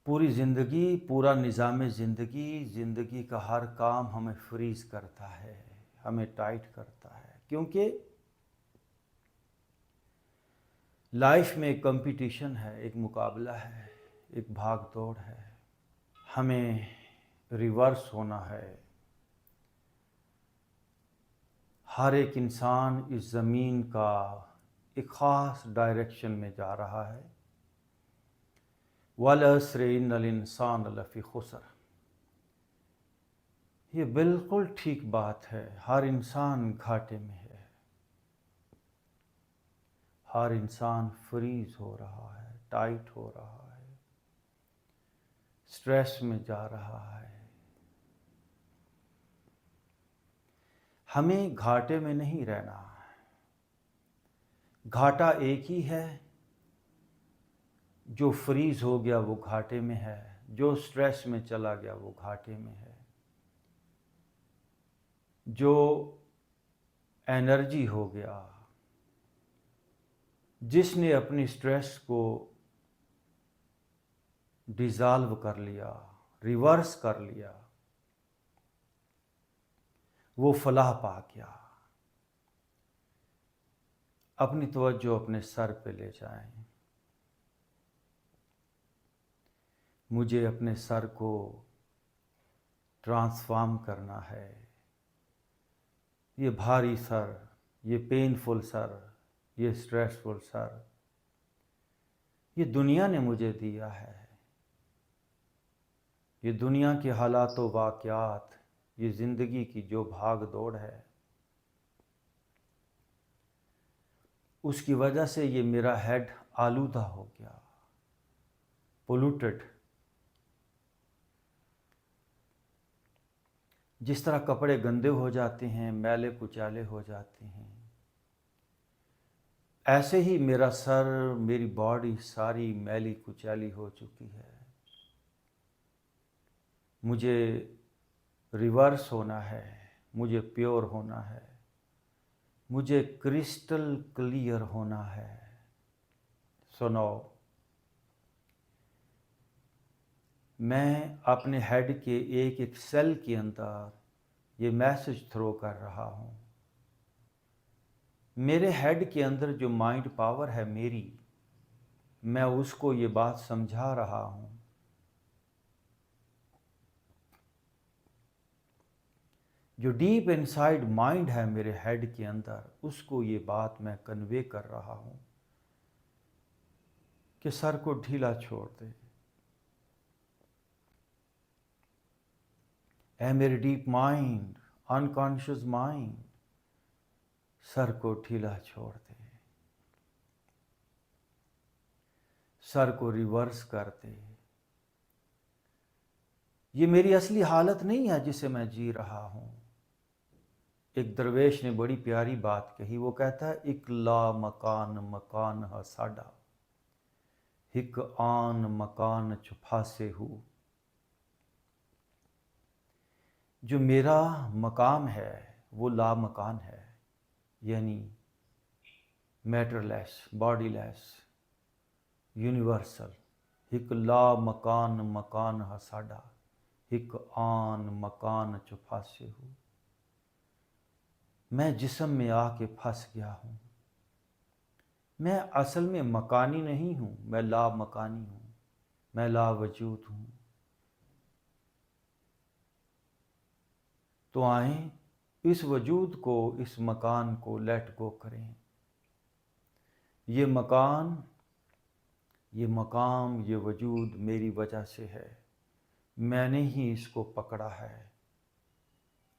पूरी ज़िंदगी, पूरा निज़ाम ज़िंदगी, ज़िंदगी का हर काम हमें फ्रीज़ करता है, हमें टाइट करता है। क्योंकि लाइफ में एक कंपटीशन है, एक मुकाबला है, एक भाग दौड़ है। हमें रिवर्स होना है। हर एक इंसान इस ज़मीन का एक ख़ास डायरेक्शन में जा रहा है। वल अस्र इन्नल इंसान लफ़ी खुस्र। ये बिल्कुल ठीक बात है। हर इंसान घाटे में है। हर इंसान फ्रीज हो रहा है, टाइट हो रहा है, स्ट्रेस में जा रहा है। हमें घाटे में नहीं रहना। घाटा एक ही है। जो फ्रीज हो गया वो घाटे में है, जो स्ट्रेस में चला गया वो घाटे में है। जो एनर्जी हो गया, जिसने अपनी स्ट्रेस को डिज़ॉल्व कर लिया, रिवर्स कर लिया, वो फलाह पा गया। अपनी तवज्जो अपने सर पे ले जाएं। मुझे अपने सर को ट्रांसफॉर्म करना है। ये भारी सर, ये पेनफुल सर, ये स्ट्रेसफुल सर, ये दुनिया ने मुझे दिया है। ये दुनिया के हालात व वाक़यात, ये ज़िंदगी की जो भाग दौड़ है, उसकी वजह से ये मेरा हेड आलूदा हो गया, पोल्यूटेड। जिस तरह कपड़े गंदे हो जाते हैं, मैले कुचैले हो जाते हैं, ऐसे ही मेरा सर, मेरी बॉडी सारी मैली कुचैली हो चुकी है। मुझे रिवर्स होना है, मुझे प्योर होना है, मुझे क्रिस्टल क्लियर होना है। सुनो, मैं अपने हेड के एक एक सेल के अंदर ये मैसेज थ्रो कर रहा हूँ। मेरे हेड के अंदर जो माइंड पावर है मेरी, मैं उसको ये बात समझा रहा हूँ। जो डीप इनसाइड माइंड है मेरे हेड के अंदर, उसको ये बात मैं कन्वे कर रहा हूँ कि सर को ढीला छोड़ दे। ऐ मेरे deep mind, unconscious mind, sir को ढीला छोड़ दे। सर को रिवर्स कर दे। ये मेरी असली हालत नहीं है जिसे मैं जी रहा हूँ। एक दरवेश ने बड़ी प्यारी बात कही। वो कहता है, इक ला मकान मकान है साडा, हिक आन मकान छुफासे हूँ। जो मेरा मकाम है वो ला मकान है, यानी मैटरलेस, बॉडीलेस, यूनिवर्सल। हिक ला मकान मकान है साडा, हिक आन मकान छुफासे हूँ। मैं जिस्म में आके फंस गया हूँ। मैं असल में मकानी नहीं हूँ, मैं ला मकानी हूँ, मैं ला वजूद हूँ। तो आए इस वजूद को, इस मकान को लेट गो करें। ये मकान, ये मकाम, ये वजूद मेरी वजह से है। मैंने ही इसको पकड़ा है।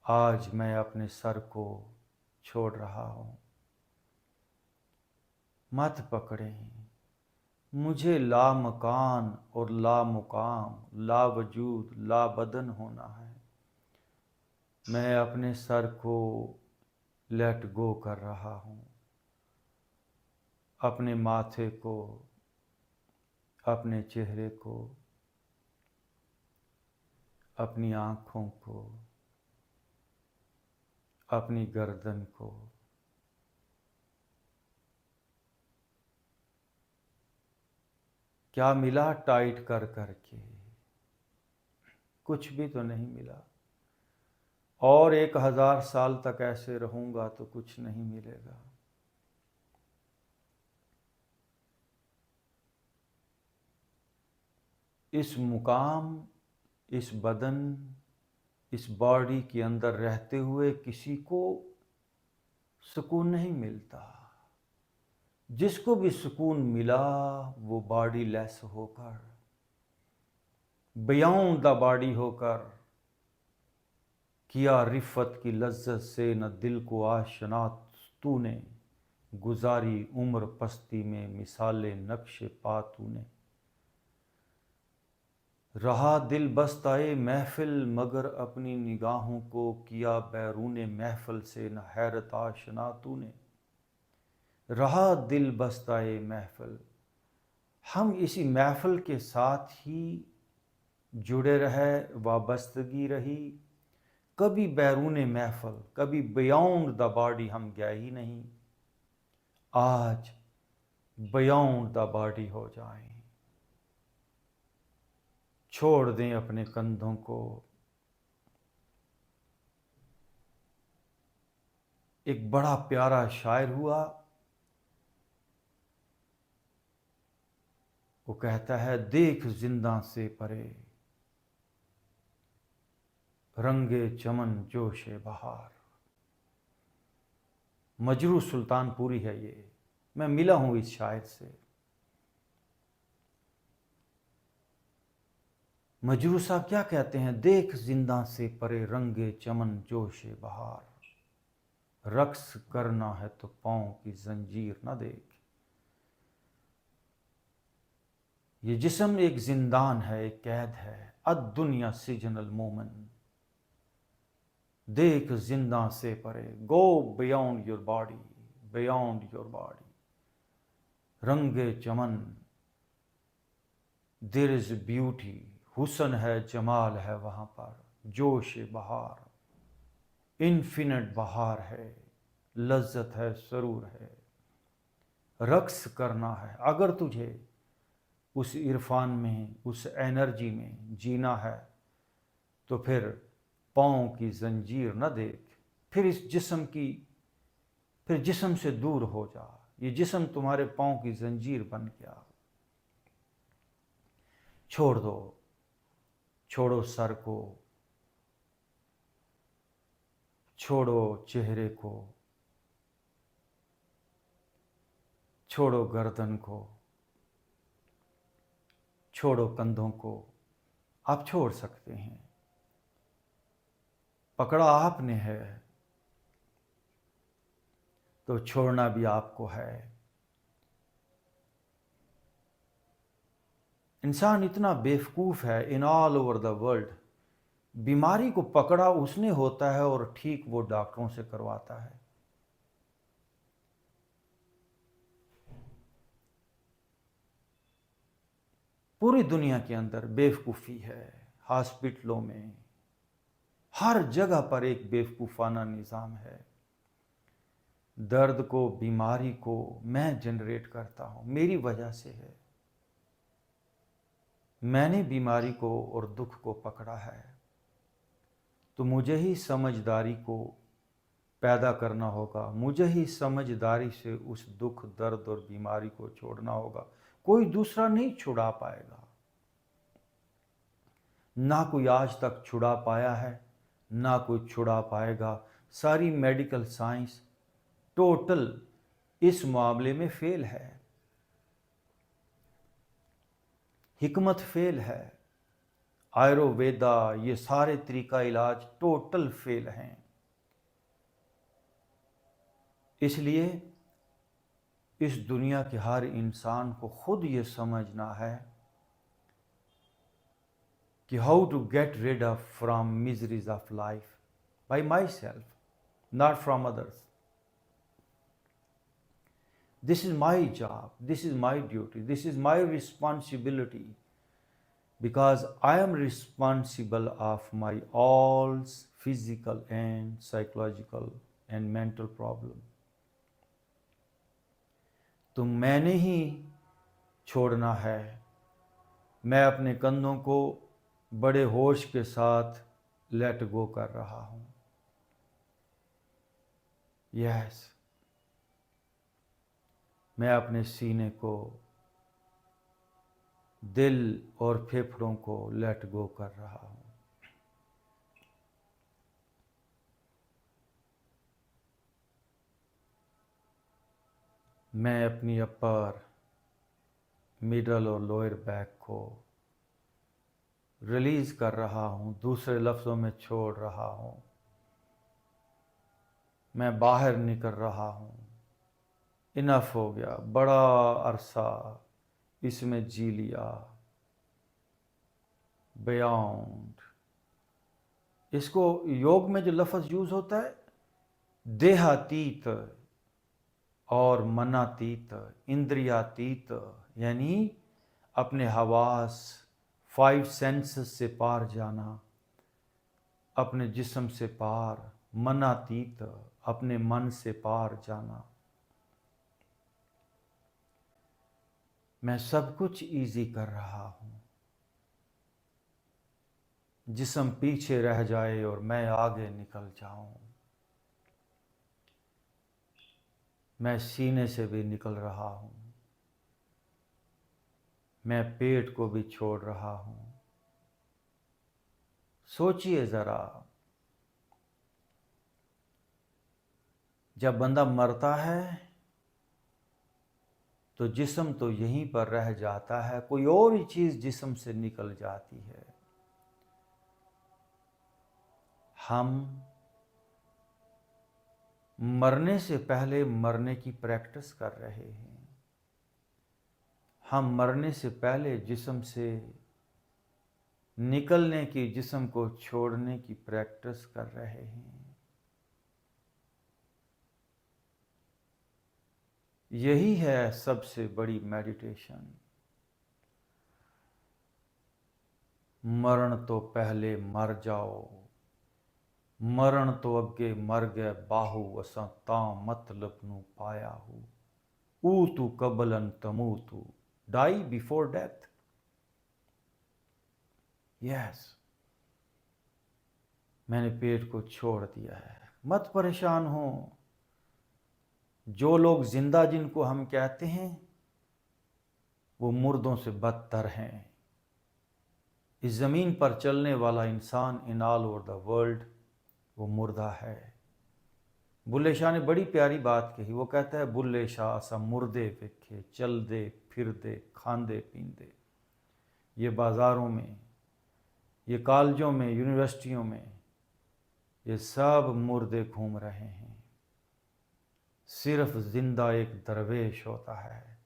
आज मैं अपने सर को छोड़ रहा हूँ। मत पकड़ें मुझे। ला मकान और ला मुकाम, ला वजूद, ला बदन होना है। मैं अपने सर को लेट गो कर रहा हूँ। अपने माथे को, अपने चेहरे को, अपनी आँखों को, अपनी गर्दन को। क्या मिला टाइट कर कर के? कुछ भी तो नहीं मिला, और 1000 साल तक ऐसे रहूंगा तो कुछ नहीं मिलेगा। इस मुकाम, इस बदन, इस बॉडी के अंदर रहते हुए किसी को सुकून नहीं मिलता। जिसको भी सुकून मिला वो बॉडी लेस होकर, बियॉन्ड द बॉडी होकर, किया रिफत की लज्जत से न दिल को आशना तूने, गुजारी उम्र पस्ती में मिसाले नक्शे पा तूने। रहा दिल बस्ताए महफिल मगर अपनी निगाहों को किया बैरूने महफिल से न हैरत आशना तूने। रहा दिल बस्ताए महफिल, हम इसी महफिल के साथ ही जुड़े रहे, वाबस्तगी रही। कभी बैरूने महफिल, कभी बियॉन्ड द बॉडी हम गए ही नहीं। आज बियॉन्ड द बॉडी हो जाएं, छोड़ दें अपने कंधों को। एक बड़ा प्यारा शायर हुआ, वो कहता है, देख जिंदा से परे रंगे चमन जोशे बहार। मजरू सुल्तानपुरी है ये, मैं मिला हूं इस शायर से। मजरू साहब क्या कहते हैं, देख जिंदा से परे रंगे चमन जोशे बहार, रक्स करना है तो पांव की जंजीर न देख। ये जिस्म एक जिंदान है, एक कैद है, अद दुनिया सिजनल मोमन। देख जिंदा से परे, go beyond your body, beyond your body. रंगे चमन, देयर इज ब्यूटी, हुसन है, जमाल है वहां पर, जोश बहार, इन्फिनिट बहार है, लज्जत है, सरूर है। रक्स करना है, अगर तुझे उस इरफान में, उस एनर्जी में जीना है तो फिर पाँव की जंजीर न देख। फिर इस जिस्म की, फिर जिस्म से दूर हो जा। ये जिस्म तुम्हारे पाँव की जंजीर बन गया। छोड़ दो, छोड़ो सर को, छोड़ो चेहरे को, छोड़ो गर्दन को, छोड़ो कंधों को। आप छोड़ सकते हैं, पकड़ा आपने है तो छोड़ना भी आपको है। इंसान इतना बेवकूफ़ है, in all over the world, बीमारी को पकड़ा उसने होता है और ठीक वो डॉक्टरों से करवाता है। पूरी दुनिया के अंदर बेवकूफ़ी है, हॉस्पिटलों में, हर जगह पर एक बेवकूफ़ाना निज़ाम है। दर्द को, बीमारी को मैं जनरेट करता हूँ, मेरी वजह से है। मैंने बीमारी को और दुख को पकड़ा है, तो मुझे ही समझदारी को पैदा करना होगा, मुझे ही समझदारी से उस दुख, दर्द और बीमारी को छोड़ना होगा। कोई दूसरा नहीं छुड़ा पाएगा, ना कोई आज तक छुड़ा पाया है, ना कोई छुड़ा पाएगा। सारी मेडिकल साइंस टोटल इस मामले में फेल है, हिकमत फेल है, आयुर्वेदा, ये सारे तरीका इलाज टोटल फेल हैं। इसलिए इस दुनिया के हर इंसान को खुद ये समझना है कि how to get rid of from miseries of life by my self, not from others. This is my job, this is my duty, this is my responsibility, because I am responsible of my all physical and psychological and mental problem. तो मैंने ही छोड़ना है। मैं अपने कंधों को बड़े होश के साथ लेट गो कर रहा हूँ। यस, मैं अपने सीने को, दिल और फेफड़ों को लेट गो कर रहा हूँ। मैं अपनी अपर, मिडल और लोअर बैक को रिलीज कर रहा हूँ, दूसरे लफ्ज़ों में छोड़ रहा हूँ। मैं बाहर निकल रहा हूँ। इनफ हो गया, बड़ा अरसा इसमें जी लिया। बियॉन्ड, इसको योग में जो लफ्ज़ यूज़ होता है, देहातीत और मनातीत, इंद्रियातीत, यानी अपने हवास, 5 सेंसेस से पार जाना, अपने जिस्म से पार। मनातीत, अपने मन से पार जाना। मैं सब कुछ इजी कर रहा हूँ। जिस्म पीछे रह जाए और मैं आगे निकल जाऊं। मैं सीने से भी निकल रहा हूँ। मैं पेट को भी छोड़ रहा हूँ। सोचिए ज़रा, जब बंदा मरता है तो जिस्म तो यहीं पर रह जाता है, कोई और ही चीज़ जिस्म से निकल जाती है। हम मरने से पहले मरने की प्रैक्टिस कर रहे हैं। हम मरने से पहले जिस्म से निकलने की, जिस्म को छोड़ने की प्रैक्टिस कर रहे हैं। यही है सबसे बड़ी मेडिटेशन। मरण तो पहले मर जाओ, मरण तो अगे मर गए बाहू, असां तां मतलब नू पाया हूँ। ऊ तू कबलन तमू तू, डाई बिफोर डेथ। यस, मैंने पेट को छोड़ दिया है। मत परेशान हो। जो लोग जिंदा जिनको हम कहते हैं, वो मुर्दों से बदतर हैं। इस ज़मीन पर चलने वाला इंसान in all over the world वो मुर्दा है। बुल्ले शाह ने बड़ी प्यारी बात कही। वो कहता है, बुल्ले शाह असा मुर्दे वेखे, चल दे फिर दे खांदे पींदे। ये बाज़ारों में, ये कॉलेजों में, यूनिवर्सिटियों में, ये सब मुर्दे घूम रहे हैं। सिर्फ जिंदा एक दरवेश होता है।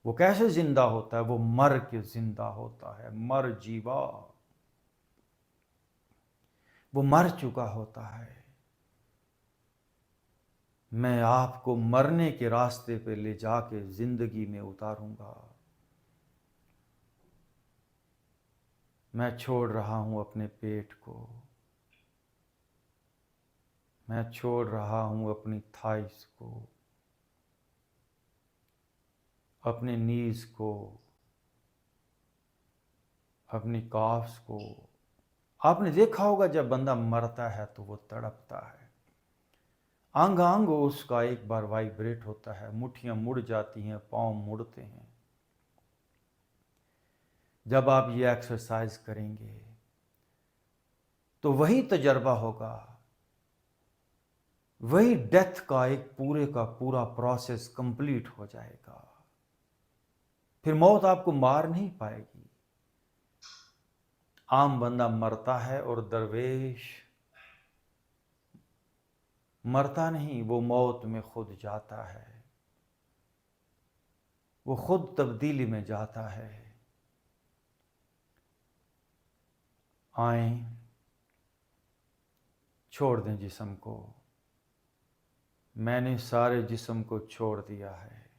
वो कैसे जिंदा होता है? वो मर के जिंदा होता है। मर जीवा, वो मर चुका होता है। मैं आपको मरने के रास्ते पे ले जाके जिंदगी में उतारूंगा। मैं छोड़ रहा हूं अपने पेट को। मैं छोड़ रहा हूं अपनी थाइस को, अपने नीज को, अपनी काफ्स को। आपने देखा होगा जब बंदा मरता है तो वो तड़पता है। अंग अंग उसका एक बार वाइब्रेट होता है, मुट्ठियां मुड़ जाती हैं, पांव मुड़ते हैं। जब आप ये एक्सरसाइज करेंगे तो वही तजर्बा होगा, वही डेथ का एक पूरे का पूरा प्रोसेस कंप्लीट हो जाएगा। फिर मौत आपको मार नहीं पाएगी। आम बंदा मरता है और दरवेश मरता नहीं, वो मौत में खुद जाता है। वो खुद तब्दीली में जाता है। आए, छोड़ दें जिस्म को। मैंने सारे जिस्म को छोड़ दिया है।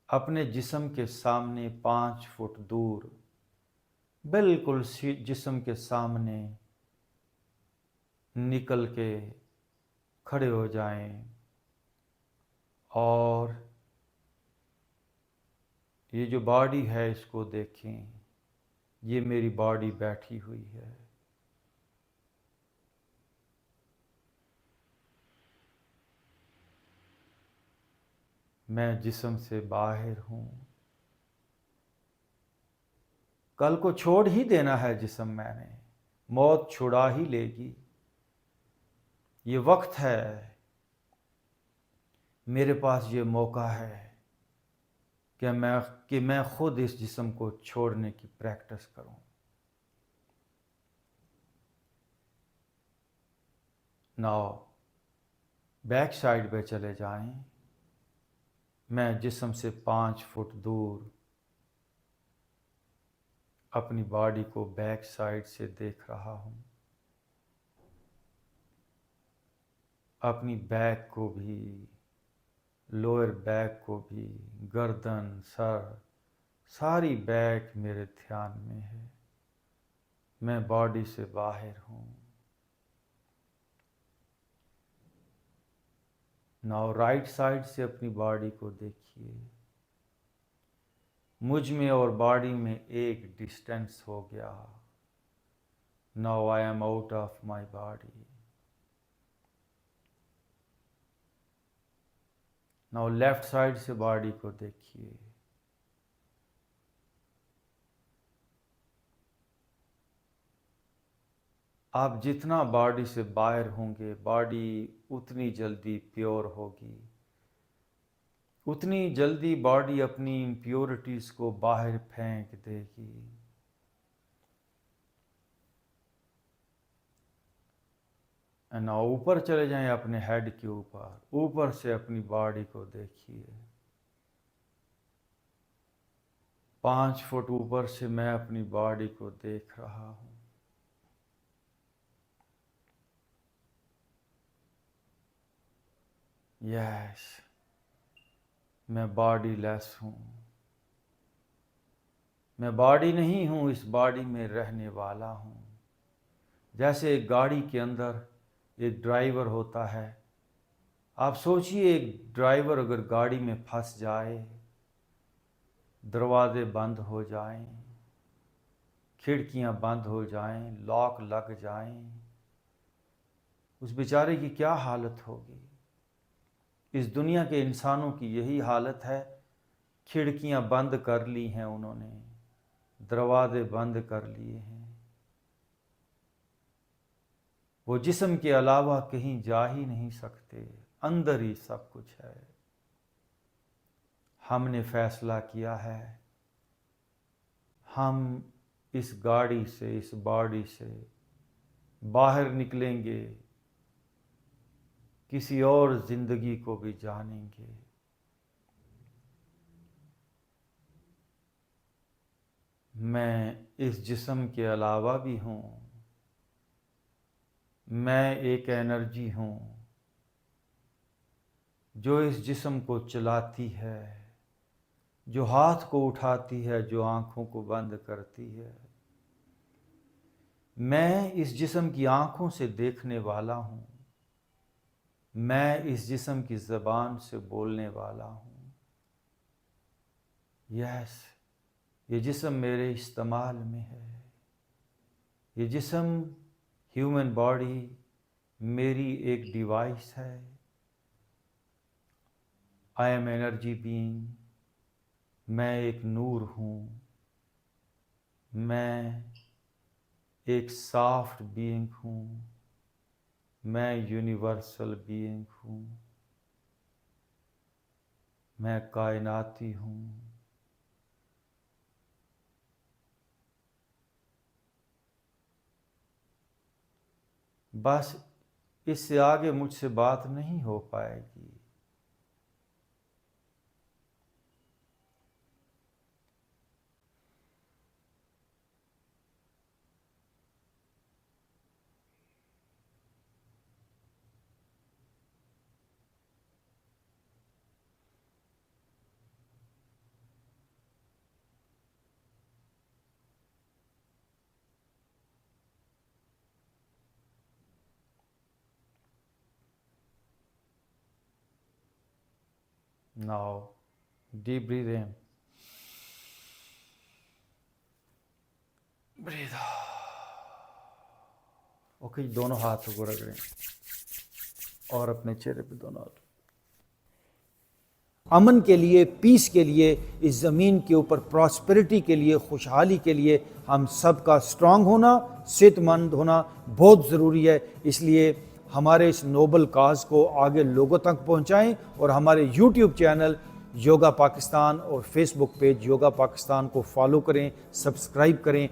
अपने जिस्म के सामने 5 फुट दूर, बिल्कुल जिस्म के सामने निकल के खड़े हो जाएं और ये जो बॉडी है इसको देखें। ये मेरी बॉडी बैठी हुई है। मैं जिस्म से बाहर हूँ। कल को छोड़ ही देना है जिस्म मैंने, मौत छुड़ा ही लेगी। ये वक्त है, मेरे पास ये मौका है कि मैं खुद इस जिस्म को छोड़ने की प्रैक्टिस करूं। नाउ बैक साइड पे चले जाएं। मैं जिस्म से 5 फुट दूर अपनी बॉडी को बैक साइड से देख रहा हूं। अपनी बैक को भी, लोअर बैक को भी, गर्दन, सर, सारी बैक मेरे ध्यान में है। मैं बॉडी से बाहर हूं। नाउ राइट साइड से अपनी बॉडी को देखिए। मुझ में और बॉडी में एक डिस्टेंस हो गया। Now I am out of my body. Now left side से बॉडी को देखिए। आप जितना बॉडी से बाहर होंगे, बॉडी उतनी जल्दी प्योर होगी, उतनी जल्दी बॉडी अपनी इम्प्योरिटीज को बाहर फेंक देगी। ना ऊपर चले जाएं, अपने हेड के ऊपर, ऊपर से अपनी बॉडी को देखिए। 5 फुट ऊपर से मैं अपनी बॉडी को देख रहा हूं। यस, मैं बॉडी लेस हूं। मैं बॉडी नहीं हूं, इस बॉडी में रहने वाला हूं। जैसे एक गाड़ी के अंदर एक ड्राइवर होता है। आप सोचिए, एक ड्राइवर अगर गाड़ी में फंस जाए, दरवाजे बंद हो जाएं, खिड़कियां बंद हो जाएं, लॉक लग जाएं, उस बेचारे की क्या हालत होगी। इस दुनिया के इंसानों की यही हालत है। खिड़कियां बंद कर ली हैं उन्होंने, दरवाजे बंद कर लिए हैं। वो जिस्म के अलावा कहीं जा ही नहीं सकते, अंदर ही सब कुछ है। हमने फैसला किया है, हम इस गाड़ी से, इस बॉडी से बाहर निकलेंगे, किसी और जिंदगी को भी जानेंगे। मैं इस जिस्म के अलावा भी हूं। मैं एक एनर्जी हूं जो इस जिस्म को चलाती है, जो हाथ को उठाती है, जो आंखों को बंद करती है। मैं इस जिस्म की आंखों से देखने वाला हूं। मैं इस जिस्म की ज़बान से बोलने वाला हूं। यस, ये जिस्म मेरे इस्तेमाल में है। ये जिस्म, ह्यूमन बॉडी, मेरी एक डिवाइस है। I am energy being. मैं एक नूर हूँ। मैं एक सॉफ्ट बीइंग हूँ। मैं यूनिवर्सल बीइंग हूँ। मैं कायनाती हूँ। बस इससे आगे मुझसे बात नहीं हो पाएगी। नाउ डीप ब्रीथ इन ब्रीथ। ओके, दोनों हाथों को रगड़ें और अपने चेहरे पे दोनों हाथ। अमन के लिए, पीस के लिए, इस ज़मीन के ऊपर प्रॉस्पेरिटी के लिए, खुशहाली के लिए हम सब का स्ट्रांग होना, सेहतमंद होना बहुत ज़रूरी है। इसलिए हमारे इस नोबल काज को आगे लोगों तक पहुंचाएं और हमारे यूट्यूब चैनल योगा पाकिस्तान और फेसबुक पेज योगा पाकिस्तान को फॉलो करें, सब्सक्राइब करें।